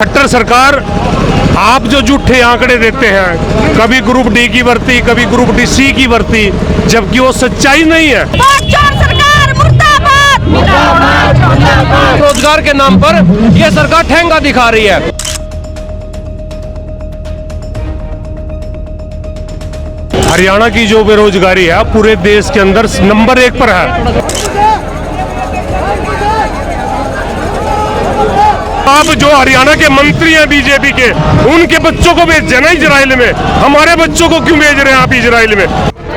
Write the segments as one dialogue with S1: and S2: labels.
S1: खट्टर सरकार आप जो झूठे आंकड़े देते हैं, कभी ग्रुप डी की भर्ती, कभी ग्रुप डी सी की भर्ती, जबकि वो सच्चाई नहीं है।
S2: सरकार मुर्दाबाद।
S3: रोजगार के नाम पर ये सरकार ठेंगा दिखा रही है।
S1: हरियाणा की जो बेरोजगारी है पूरे देश के अंदर नंबर 1 पर है। आप जो हरियाणा के मंत्री हैं बीजेपी के, उनके बच्चों को भेज देना इजराइल में, हमारे बच्चों को क्यों भेज रहे हैं आप इजराइल में?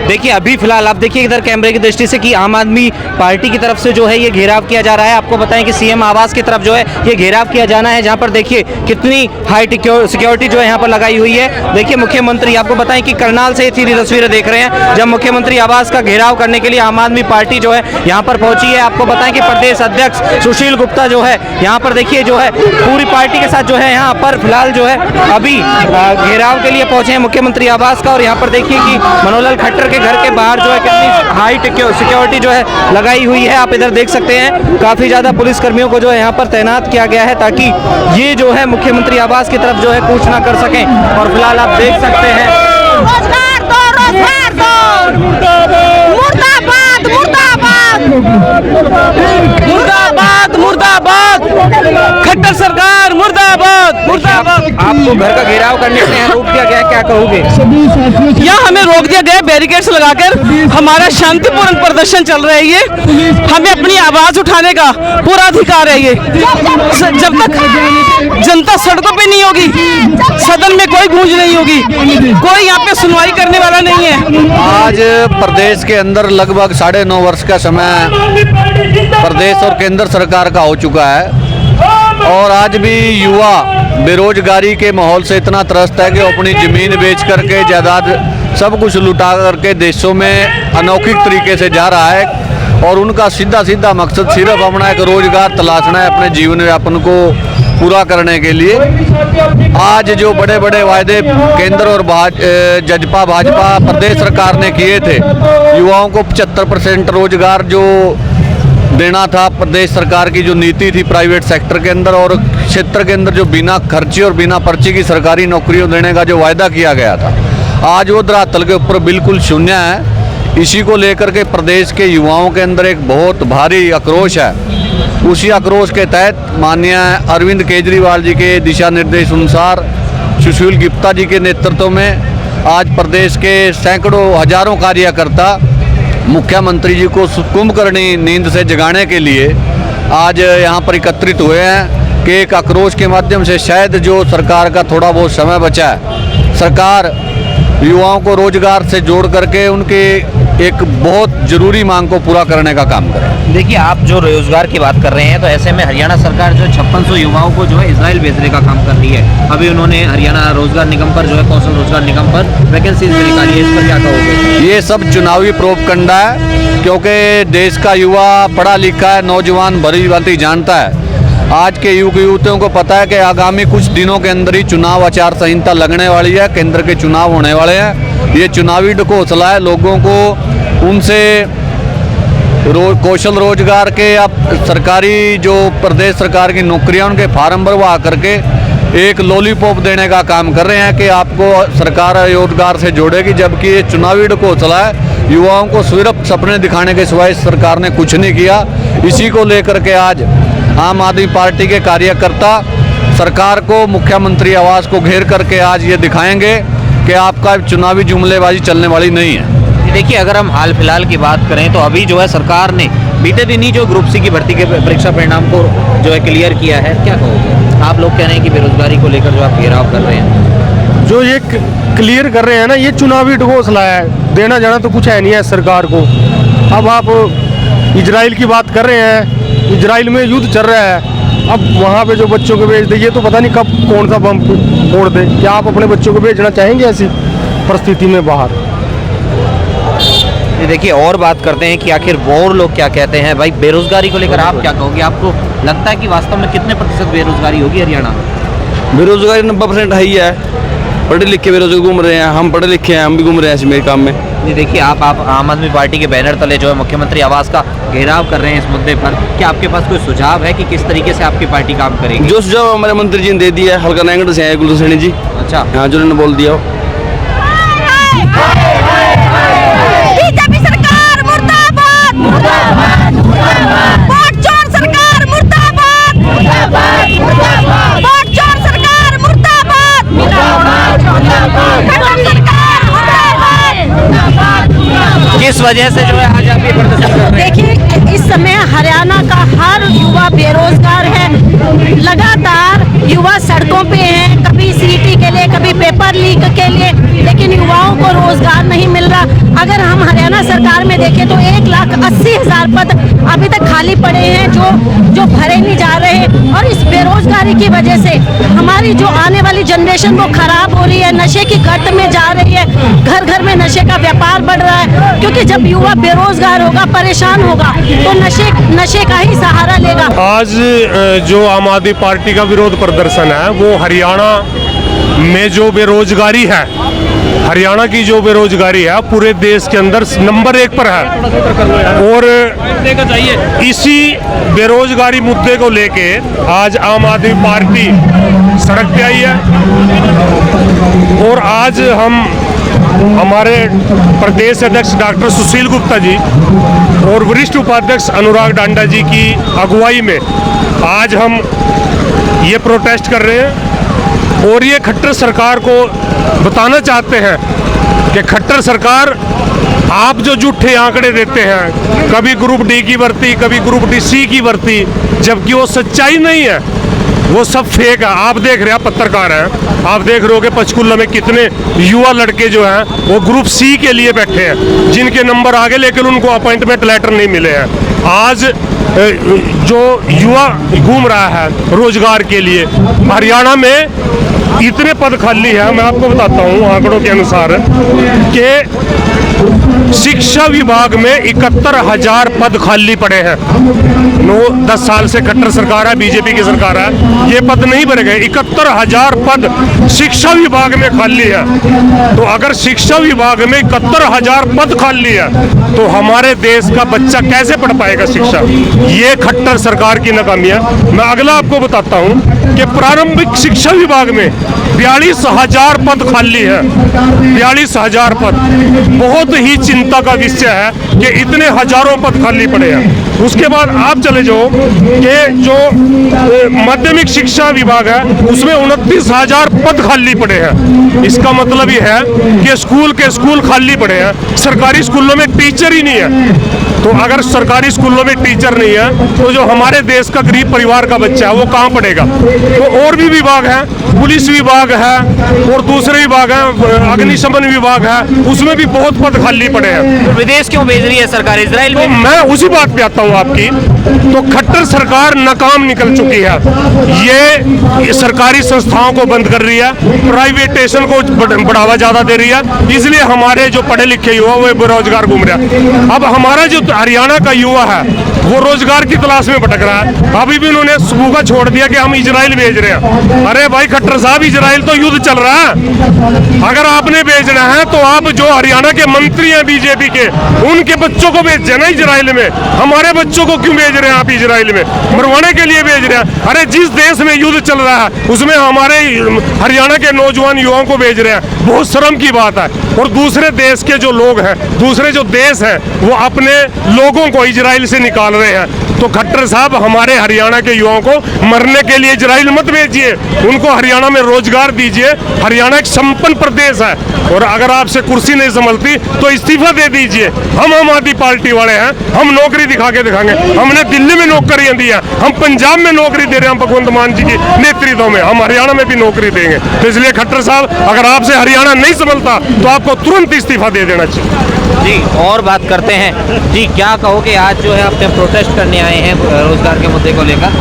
S4: देखिए अभी फिलहाल आप देखिए इधर कैमरे की दृष्टि से कि आम आदमी पार्टी की तरफ से जो है ये घेराव किया जा रहा है। आपको बताएं कि सीएम आवास की तरफ जो है ये घेराव किया जाना है, जहां पर देखिए कितनी हाई सिक्योरिटी जो है यहाँ पर लगाई हुई है। देखिए मुख्यमंत्री, आपको बताएं कि करनाल से सीधी तस्वीरें देख रहे हैं जब मुख्यमंत्री आवास का घेराव करने के लिए आम आदमी पार्टी जो है यहाँ पर पहुंची है। आपको बताएं कि प्रदेश अध्यक्ष सुशील गुप्ता जो है यहाँ पर देखिए जो है पूरी पार्टी के साथ जो है यहाँ पर फिलहाल जो है अभी घेराव के लिए पहुंचे हैं मुख्यमंत्री आवास का। और यहाँ पर देखिए कि मनोहर खट्टर के घर के बाहर जो है कितनी हाई सिक्योरिटी जो है लगाई हुई है। आप इधर देख सकते हैं काफी ज्यादा पुलिस कर्मियों को जो है यहाँ पर तैनात किया गया है ताकि ये जो है मुख्यमंत्री आवास की तरफ जो है कूच ना कर सकें। और फिलहाल आप देख सकते हैं
S2: रोजगार दो, रोजगार दो। मुर्दाबाद मुर्दाबाद
S3: मुर्दाबाद मुर्दाबाद, खट्टर सरकार मुर्दाबाद मुर्दाबाद।
S4: आपको घर का घेराव करने से यहाँ रोक दिया गया, क्या कहोगे?
S3: यहाँ हमें रोक दिया गया बैरिकेड्स लगाकर। हमारा शांतिपूर्ण प्रदर्शन चल रहा है। ये हमें अपनी आवाज उठाने का पूरा अधिकार है। ये जब तक जनता सड़कों पे नहीं होगी, सदन में कोई गूंज नहीं होगी, कोई यहाँ पे सुनवाई करने वाला नहीं है।
S5: आज प्रदेश के अंदर लगभग 9.5 वर्ष का समय प्रदेश और केंद्र सरकार का हो चुका है और आज भी युवा बेरोजगारी के माहौल से इतना त्रस्त है कि वो अपनी ज़मीन बेच करके, जायदाद सब कुछ लुटा करके देशों में अनौखिक तरीके से जा रहा है। और उनका सीधा मकसद सिर्फ अपना एक रोजगार तलाशना है अपने जीवन यापन को पूरा करने के लिए। आज जो बड़े बड़े वायदे केंद्र और भाजपा प्रदेश सरकार ने किए थे, युवाओं को 75% रोजगार जो देना था, प्रदेश सरकार की जो नीति थी प्राइवेट सेक्टर के अंदर और क्षेत्र के अंदर जो बिना खर्ची और बिना पर्ची की सरकारी नौकरियों देने का जो वायदा किया गया था, आज वो धरातल के ऊपर बिल्कुल शून्य है। इसी को लेकर के प्रदेश के युवाओं के अंदर एक बहुत भारी आक्रोश है। उसी आक्रोश के तहत माननीय अरविंद केजरीवाल जी के दिशा निर्देश अनुसार सुशील गुप्ता जी के नेतृत्व में आज प्रदेश के सैकड़ों हजारों कार्यकर्ता मुख्यमंत्री जी को कुंभकर्णी नींद से जगाने के लिए आज यहाँ पर एकत्रित हुए हैं कि एक आक्रोश के माध्यम से शायद जो सरकार का थोड़ा बहुत समय बचा है, सरकार युवाओं को रोजगार से जोड़ करके उनके एक बहुत जरूरी मांग को पूरा करने का काम करें।
S4: देखिए आप जो रोजगार की बात कर रहे हैं तो ऐसे में हरियाणा सरकार जो 5600 युवाओं को जो है इजराइल भेजने का काम कर रही है। अभी उन्होंने हरियाणा रोजगार निगम पर जो है कौशल रोजगार निगम पर वैकेंसीज भी निकाली है, इस पर क्या कहोगे?
S5: ये सब चुनावी प्रोपगंडा है क्योंकि देश का युवा पढ़ा लिखा है, नौजवान भली भांति जानता है। आज के युवक युवतियों को पता है कि आगामी कुछ दिनों के अंदर ही चुनाव आचार संहिता लगने वाली है, केंद्र के चुनाव होने वाले हैं। ये चुनावी ढकोसला है, लोगों को उनसे कौशल रोजगार के या सरकारी जो प्रदेश सरकार की नौकरियां उनके फार्म भरवा करके एक लॉलीपॉप देने का काम कर रहे हैं कि आपको सरकार रोजगार से जोड़ेगी, जबकि ये चुनावी ढकोसला है। युवाओं को सिर्फ सपने दिखाने के सिवाय सरकार ने कुछ नहीं किया। इसी को लेकर के आज आम आदमी पार्टी के कार्यकर्ता सरकार को, मुख्यमंत्री आवास को घेर करके आज ये दिखाएंगे कि आपका चुनावी जुमलेबाजी चलने वाली नहीं है।
S4: देखिए अगर हम हाल फिलहाल की बात करें तो अभी जो है सरकार ने बीते दिन ही जो ग्रुप सी की भर्ती के परीक्षा परिणाम को जो है क्लियर किया है, क्या कहोगे? आप लोग कह रहे हैं कि बेरोजगारी को लेकर जो आप घेराव कर रहे हैं,
S1: जो ये क्लियर कर रहे हैं ना, ये चुनावी ढकोसला है। देना जाना तो कुछ है नहीं है सरकार को। अब आप इजराइल की बात कर रहे हैं, इजराइल में युद्ध चल रहा है। अब वहाँ पे जो बच्चों को भेज देंगे तो पता नहीं कब कौन सा बम फोड़ दे। क्या आप अपने बच्चों को भेजना चाहेंगे ऐसी परिस्थिति में बाहर?
S4: देखिए और बात करते हैं कि आखिर और लोग क्या कहते हैं। भाई बेरोजगारी को लेकर आप क्या कहोगे? आपको लगता है कि वास्तव में कितने प्रतिशत बेरोजगारी होगी हरियाणा में?
S6: बेरोजगारी 90% है ही है। पढ़े लिखे बेरोजगार घूम रहे हैं, हम पढ़े लिखे हैं, हम भी घूम रहे हैं इस मेरे काम में।
S4: ये देखिए आप आम आदमी पार्टी के बैनर तले जो है मुख्यमंत्री आवास का घेराव कर रहे हैं इस मुद्दे पर, क्या आपके पास कोई सुझाव है कि किस तरीके से आपकी पार्टी काम करेगी?
S6: जो सुझाव हमारे मंत्री जी ने दे दिया है, हल्का नारायणगढ़ से आए गुलशन सैनी जी,
S4: अच्छा
S6: हाँ जो उन्होंने बोल दिया।
S2: बीजेपी सरकार मुर्दाबाद, मुर्दाबाद, मुर्दाबाद। वोट चोर सरकार मुर्दाबाद, मुर्दाबाद, मुर्दाबाद। वोट चोर सरकार मुर्दाबाद, मुर्दाबाद, मुर्दाबाद। खट्टर सरकार मुर्दाबाद, मुर्दाबाद, मुर्दाबाद।
S4: किस वजह से जो है आज आप ये प्रदर्शन कर रहे हैं?
S7: देखिए इस समय हरियाणा का हर युवा बेरोजगार है, लगातार युवा सड़कों पे हैं, कभी सीटी के लिए कभी पेपर लीक के लिए, लेकिन युवाओं को रोजगार नहीं मिल रहा। अगर हम हरियाणा सरकार में देखें तो 1,80,000 पद अभी तक खाली पड़े हैं जो भरे नहीं जा रहे, और इस बेरोजगारी की वजह से हमारी जो आने वाली जनरेशन वो खराब हो रही है, नशे की गर्त में जा रही है, घर घर में नशे का व्यापार बढ़ रहा है, क्योंकि जब युवा बेरोजगार होगा, परेशान होगा तो नशे का ही सहारा लेगा।
S1: आज जो आम आदमी पार्टी का विरोध प्रदर्शन है वो हरियाणा में जो बेरोजगारी है, हरियाणा की जो बेरोजगारी है पूरे देश के अंदर नंबर 1 पर है, और इसी बेरोजगारी मुद्दे को लेके आज आम आदमी पार्टी सड़क पे आई है। और आज हम हमारे प्रदेश अध्यक्ष डॉक्टर सुशील गुप्ता जी और वरिष्ठ उपाध्यक्ष अनुराग डांडा जी की अगुवाई में आज हम ये प्रोटेस्ट कर रहे हैं, और ये खट्टर सरकार को बताना चाहते हैं कि खट्टर सरकार आप जो झूठे आंकड़े देते हैं, कभी ग्रुप डी की भर्ती, कभी ग्रुप डी सी की भर्ती, जबकि वो सच्चाई नहीं है, वो सब फेक है। आप देख रहे हैं, पत्रकार हैं, आप देख रहे हो कि पंचकुला में कितने युवा लड़के जो हैं वो ग्रुप सी के लिए बैठे हैं, जिनके नंबर आगे लेकिन उनको अपॉइंटमेंट लेटर नहीं मिले हैं। आज जो युवा घूम रहा है रोजगार के लिए, हरियाणा में इतने पद खाली है, मैं आपको बताता हूँ आंकड़ों के अनुसार कि शिक्षा विभाग में 71,000 पद खाली पड़े हैं। 9-10 साल से खट्टर सरकार है, बीजेपी की सरकार है, ये पद नहीं भरे गए। 71,000 पद शिक्षा विभाग में खाली है। तो अगर शिक्षा विभाग में 71,000 पद खाली है तो हमारे देश का बच्चा कैसे पढ़ पाएगा शिक्षा? ये खट्टर सरकार की नाकामी है। मैं अगला आपको बताता हूँ कि प्रारंभिक शिक्षा विभाग में 42,000 पद खाली है। 42,000 पद बहुत ही चिंता का विषय है कि इतने हजारों पद खाली पड़े हैं। उसके बाद आप चले जाओ कि जो माध्यमिक शिक्षा विभाग है उसमें 29,000 पद खाली पड़े हैं। इसका मतलब ये है कि स्कूल के स्कूल खाली पड़े हैं, सरकारी स्कूलों में टीचर ही नहीं है। तो अगर सरकारी स्कूलों में टीचर नहीं है तो जो हमारे देश का गरीब परिवार का बच्चा है वो कहाँ पढ़ेगा? तो और भी विभाग हैं, पुलिस विभाग है और दूसरे विभाग हैं, अग्निशमन विभाग है, उसमें भी बहुत पद खाली पड़े हैं।
S4: तो विदेश क्यों भेज रही है सरकार इजराइल में?
S1: तो मैं उसी बात पे आता हूँ आपकी। तो खट्टर सरकार नाकाम निकल चुकी है। ये सरकारी संस्थाओं को बंद कर रही है, प्राइवेटेशन को बढ़ावा ज्यादा दे रही है, इसलिए हमारे जो पढ़े लिखे युवा वो बेरोजगार घूम रहे हैं। अब हमारा जो हरियाणा का युवा है वो रोजगार की तलाश में भटक रहा है। अभी भी उन्होंने सुबह छोड़ दिया कि हम इजराइल भेज रहे हैं। अरे भाई खट्टर साहब, इजराइल तो युद्ध चल रहा है। अगर आपने भेजना है तो आप जो हरियाणा के मंत्री हैं बीजेपी के, उनके बच्चों को भेज ना इजराइल में। हमारे बच्चों को क्यों भेज रहे हैं आप इजराइल में? मरवाने के लिए भेज रहे हैं। अरे जिस देश में युद्ध चल रहा है उसमें हमारे हरियाणा के नौजवान युवाओं को भेज रहे हैं, बहुत शर्म की बात है। और दूसरे देश के जो लोग हैं, दूसरे जो देश हैं, वो अपने लोगों को इजराइल से निकाल रहे हैं। तो खट्टर साहब, हमारे हरियाणा के युवाओं को मरने के लिए इजराइल मत भेजिए, उनको हरियाणा में रोजगार दीजिए। हरियाणा एक संपन्न प्रदेश है, और अगर आपसे कुर्सी नहीं संभलती तो इस्तीफा दे दीजिए। हम आम आदमी पार्टी वाले हैं, हम नौकरी दिखा के दिखाएंगे। हमने दिल्ली में नौकरियां दी हैं, हम पंजाब में नौकरी दे रहे हैं भगवंत मान जी की नेतृत्व में, हम हरियाणा में भी नौकरी देंगे। तो इसलिए खट्टर साहब, अगर आपसे हरियाणा नहीं संभलता तो आपको तुरंत इस्तीफा दे देना चाहिए।
S4: जी, और बात करते हैं। जी, क्या कहोगे आज जो है आप प्रोटेस्ट करने आए हैं रोजगार के मुद्दे को लेकर?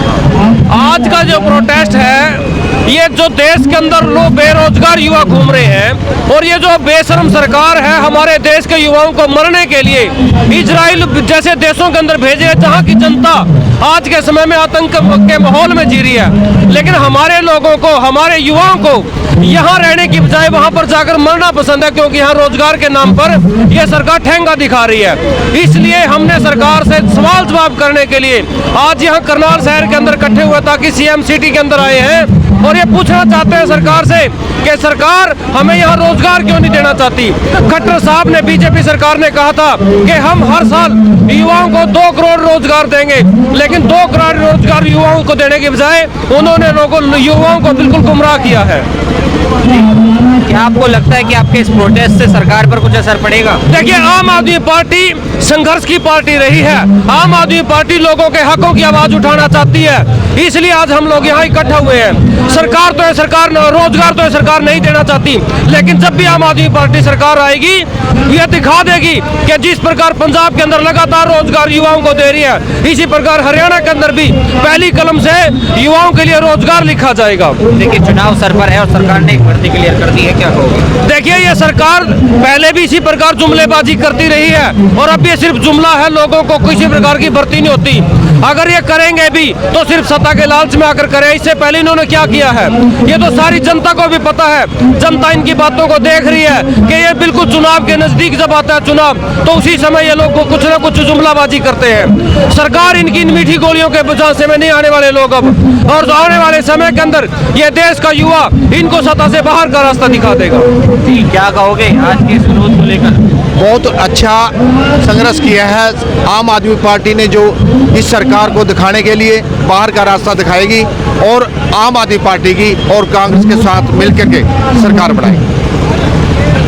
S8: आज का जो प्रोटेस्ट है, ये जो देश के अंदर लोग बेरोजगार युवा घूम रहे हैं, और ये जो बेशर्म सरकार है हमारे देश के युवाओं को मरने के लिए इजराइल जैसे देशों के अंदर भेजे, जहां की जनता आज के समय में आतंक के माहौल में जी रही है, लेकिन हमारे लोगों को, हमारे युवाओं को यहाँ रहने की बजाय वहाँ पर जाकर मरना पसंद है, क्योंकि यहाँ रोजगार के नाम पर यह सरकार ठेंगा दिखा रही है। इसलिए हमने सरकार से सवाल जवाब करने के लिए आज यहाँ करनाल शहर के अंदर इकट्ठे हुए, ताकि सीएम सिटी के अंदर आए हैं और ये पूछना चाहते हैं सरकार से कि सरकार हमें यहाँ रोजगार क्यों नहीं देना चाहती। खट्टर साहब ने, बीजेपी सरकार ने कहा था कि हम हर साल युवाओं को 2 करोड़ रोजगार देंगे, लेकिन 2 करोड़ रोजगार युवाओं को देने के बजाय उन्होंने युवाओं को बिल्कुल गुमराह किया है।
S4: क्या आपको लगता है कि आपके इस प्रोटेस्ट से सरकार पर कुछ असर पड़ेगा?
S8: देखिए, आम आदमी पार्टी संघर्ष की पार्टी रही है। आम आदमी पार्टी लोगों के हकों की आवाज उठाना चाहती है, इसलिए आज हम लोग यहाँ इकट्ठा हुए हैं। सरकार तो है, सरकार रोजगार तो है, सरकार नहीं देना चाहती, लेकिन जब भी आम आदमी पार्टी सरकार आएगी, यह दिखा देगी कि जिस प्रकार पंजाब के अंदर लगातार रोजगार युवाओं को दे रही है, इसी प्रकार हरियाणा के अंदर भी पहली कलम से युवाओं के लिए रोजगार लिखा जाएगा।
S4: देखिए, चुनाव सर पर है और सरकार ने एक भर्ती क्लियर कर दी है, क्या कहोगे?
S8: देखिए, ये सरकार पहले भी इसी प्रकार जुमलेबाजी करती रही है और अब ये सिर्फ जुमला है, लोगों को किसी प्रकार की भर्ती नहीं होती। अगर ये करेंगे भी तो सिर्फ सत्ता के लालच में आकर करें। इससे पहले इन्होंने क्या किया है, ये तो सारी जनता को भी पता है। जनता इनकी बातों को देख रही है कि ये बिल्कुल चुनाव के नजदीक जब आता है चुनाव, तो उसी समय ये लोग कुछ ना कुछ जुमलाबाजी करते हैं। सरकार इनकी इन मीठी गोलियों के झांसे में नहीं आने वाले लोग अब, और आने वाले समय के अंदर ये देश का युवा इनको सत्ता से बाहर का रास्ता दिखा देगा।
S4: क्या कहोगे आज के इस विरोध को लेकर?
S9: बहुत अच्छा संघर्ष किया है आम आदमी पार्टी ने, जो इस सरकार को दिखाने के लिए बाहर का रास्ता दिखाएगी और आम आदमी पार्टी की और कांग्रेस के साथ मिलकर के सरकार बनाएगी।